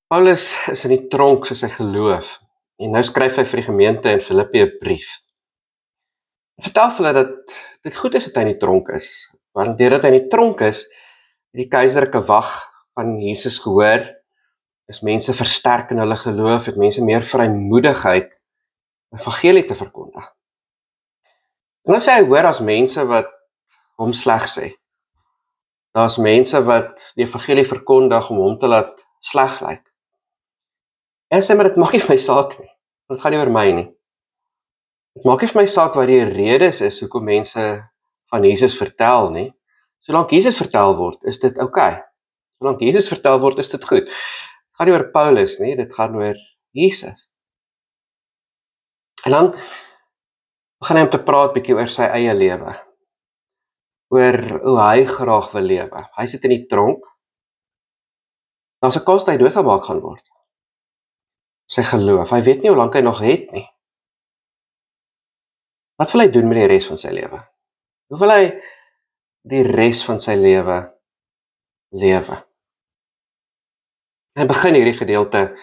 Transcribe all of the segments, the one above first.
Paulus is in die tronk vir sy geloof en nou skryf hy vir die gemeente in Filippi 'n brief. Hy vertel vir hulle dat dit goed is dat hy in die tronk is, want deurdat hy in die tronk is, het die keiserlike wag van Jesus gehoor, is mense versterk in hulle geloof, het mense meer vrymoedigheid om die evangelie te verkondig. En dan sê hy hoor as mense wat hom sleg sê. Daar's mense wat die evangelie verkondig om hom te laat sleg lyk. En sê maar dit maak nie vir my saak nie. Dit gaan nie oor my nie. Dit maak nie vir my saak wat die redes is hoekom mense van Jesus vertel nie. Solank Jesus vertel word, is dit oukei. Solank Jesus vertel word, is dit goed. Dit gaan nie oor Paulus nie, dit gaan oor Jesus. En dan begin hy om te praat bietjie oor sy eie lewe. Oor hoe hy graag wil lewe. Hy sit in die tronk. Daar's 'n kans dat hy doodgemaak gaan word. Sy geloof. Hy weet nie hoe lank hy nog het nie. Wat wil hy doen met die res van sy lewe? Hoe wil hy die res van sy lewe lewe? En hy begin hierdie gedeelte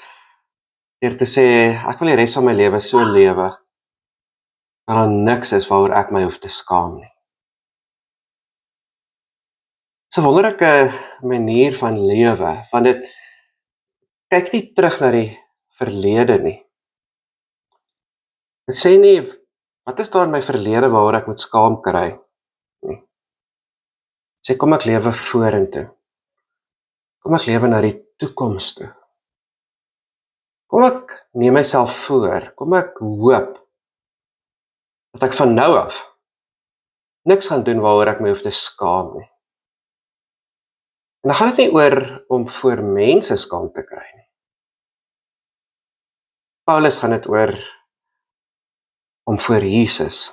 deur te sê, ek wil die res van my lewe so lewe, dat daar niks is waaroor ek my hoef te skaam nie. Dis 'n wonderlike manier van lewe, want dit kyk nie terug na die verlede nie. Dit sê nie, wat is daar in my verlede waaroor ek moet skaam kry nie. Sê, kom ek lewe vorentoe. Kom ek lewe na die toekoms toe. Kom ek neem myself voor. Kom ek hoop dat ek van nou af niks gaan doen waaroor ek my hoef te skaam nie. En dan gaan dit nie oor om voor mense skaam te kry nie. Paulus gaan dit oor om voor Jesus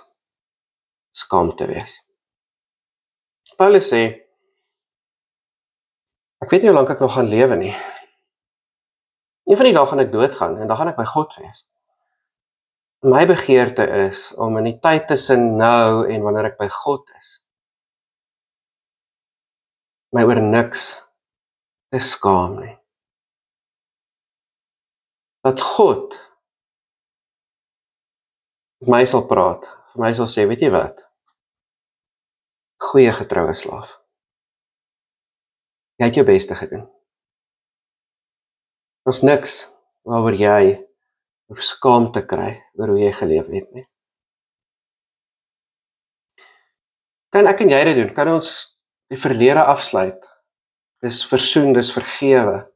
skaam te wees. Paulus sê, ek weet nie hoe lank ek nog gaan lewe nie. Een van die dae gaan ek doodgaan en dan gaan ek by God wees. My begeerte is om in die tyd tussen nou en wanneer ek by God is, my oor niks te skaam nie. Dat God met my sal praat, vir my sal sê, weet jy wat? Goeie getroue slaaf. Jy het jou beste gedoen. Daar's niks waaroor jy hoef skaam te kry oor hoe jy geleef het nie. Kan ek en jy dit doen? Kan ons die verlede afsluit? Dis versoen, dis vergewe.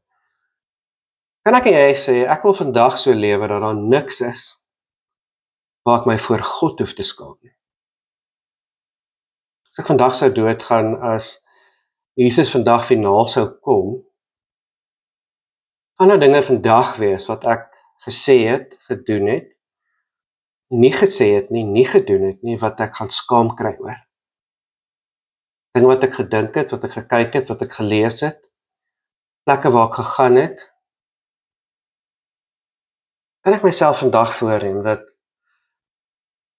Kan ek en jy sê, ek wil vandag so lewe dat daar niks is waar ek my voor God hoef te skaam nie. As ek vandag sou doodgaan, as Jesus vandag finaal sou kom, gaan daar dinge vandag wees wat ek gesê het, gedoen het, nie gesê het nie, nie gedoen het nie, wat ek gaan skaam kry oor. Dinge wat ek gedink het, wat ek gekyk het, wat ek gelees het, plekke waar ek gegaan het, kan ek myself vandag voorneem dat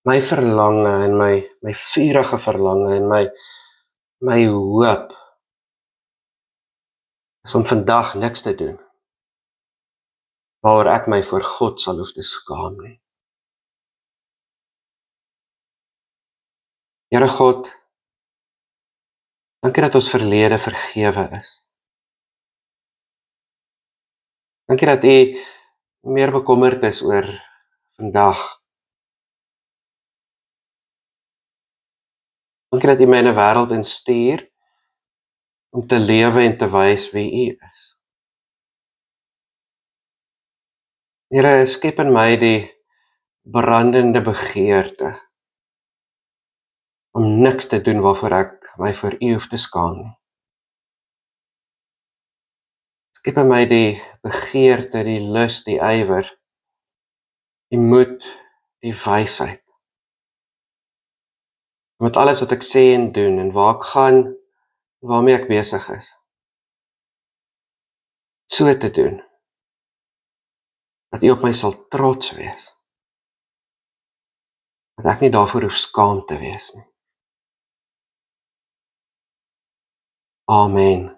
my verlange en my vurige verlange en my hoop is om vandag niks te doen waaroor ek my voor God sal hoef te skaam nie. Here God, dankie dat ons verlede vergewe is. Dankie dat U meer bekommerd is oor vandag. Dankie dat U my in 'n wêreld instuur om te lewe en te wys wie U is. Here, skep in my die brandende begeerte om niks te doen waarvoor ek my voor U hoef te skaam nie. Skep in my die begeerte, die lus, die ywer, die moed, die wysheid. Met alles wat ek sê en doen en waar ek gaan, waarmee ek besig is. So te doen, dat U op my sal trots wees. Dat ek nie daarvoor hoef skaam te wees nie. Amen.